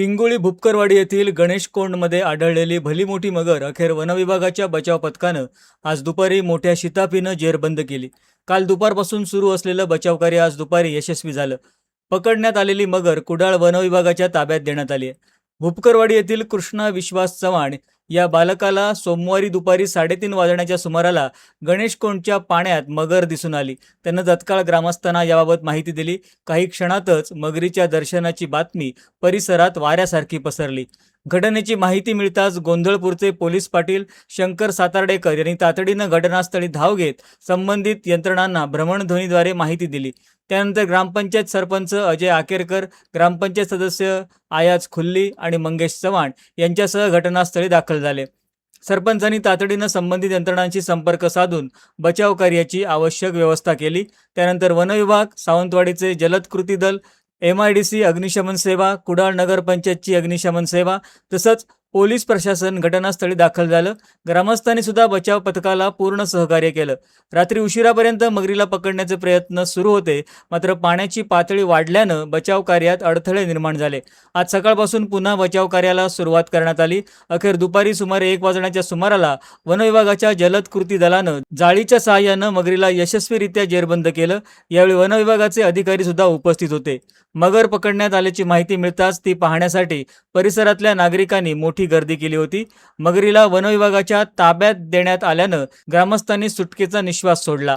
पिंगुळी भुपकरवाडी येथील गणेशकोंडमध्ये आढळलेली भली मोठी मगर अखेर वनविभागाच्या बचाव पथकानं आज दुपारी मोठ्या शिताफीनं जेरबंद केली। काल दुपारपासून सुरू असलेलं बचावकार्य आज दुपारी यशस्वी झालं। पकडण्यात आलेली मगर कुडाळ वनविभागाच्या ताब्यात देण्यात आली आहे। भुपकरवाडी येथील कृष्णा विश्वास चव्हाण या बालकाला सोमवारी दुपारी 3:30 वाजण्याच्या सुमाराला गणेशकोंडच्या पाण्यात मगर दिसून आली। त्यानं तत्काळ ग्रामस्थांना याबाबत माहिती दिली। काही क्षणातच मगरीच्या दर्शनाची बातमी परिसरात वाऱ्यासारखी पसरली। घटनेची माहिती मिळताच गोंधळपूरचे पोलीस पाटील शंकर सातार्डेकर यांनी तातडीनं घटनास्थळी धाव घेत संबंधित यंत्रणांना भ्रमणध्वनीद्वारे माहिती दिली। त्यानंतर ग्रामपंचायत सरपंच अजय आकेरकर, ग्रामपंचायत सदस्य आयाज खुल्ली आणि मंगेश चव्हाण यांच्यासह घटनास्थळी दाखल झाले। सरपंचांनी तातडीनं संबंधित यंत्रणांशी संपर्क साधून बचाव कार्याची आवश्यक व्यवस्था केली। त्यानंतर वनविभाग, सावंतवाडीचे जलद कृती दल, MIDC अग्निशमन सेवा, कुडाळ नगरपंचायतची अग्निशमन सेवा तसंच पोलीस प्रशासन घटनास्थळी दाखल झालं। ग्रामस्थांनी सुद्धा बचाव पथकाला पूर्ण सहकार्य केलं। रात्री उशिरापर्यंत मगरीला पकडण्याचे प्रयत्न सुरू होते, मात्र पाण्याची पातळी वाढल्यानं बचाव कार्यात अडथळे निर्माण झाले। आज सकाळपासून पुन्हा बचाव कार्याला सुरुवात करण्यात आली। अखेर दुपारी सुमारे 1 वाजण्याच्या सुमाराला वनविभागाच्या जलद कृती दलानं जाळीच्या सहाय्यानं मगरीला यशस्वीरित्या जेरबंद केलं। यावेळी वनविभागाचे अधिकारी सुद्धा उपस्थित होते। मगर पकडण्यात आल्याची माहिती मिळताच ती पाहण्यासाठी परिसरातल्या नागरिकांनी मोठी गर्दी केली होती। मगरीला वनविभागाच्या ताब्यात देण्यात आल्यानं ग्रामस्थांनी सुटकेचा निश्वास सोडला।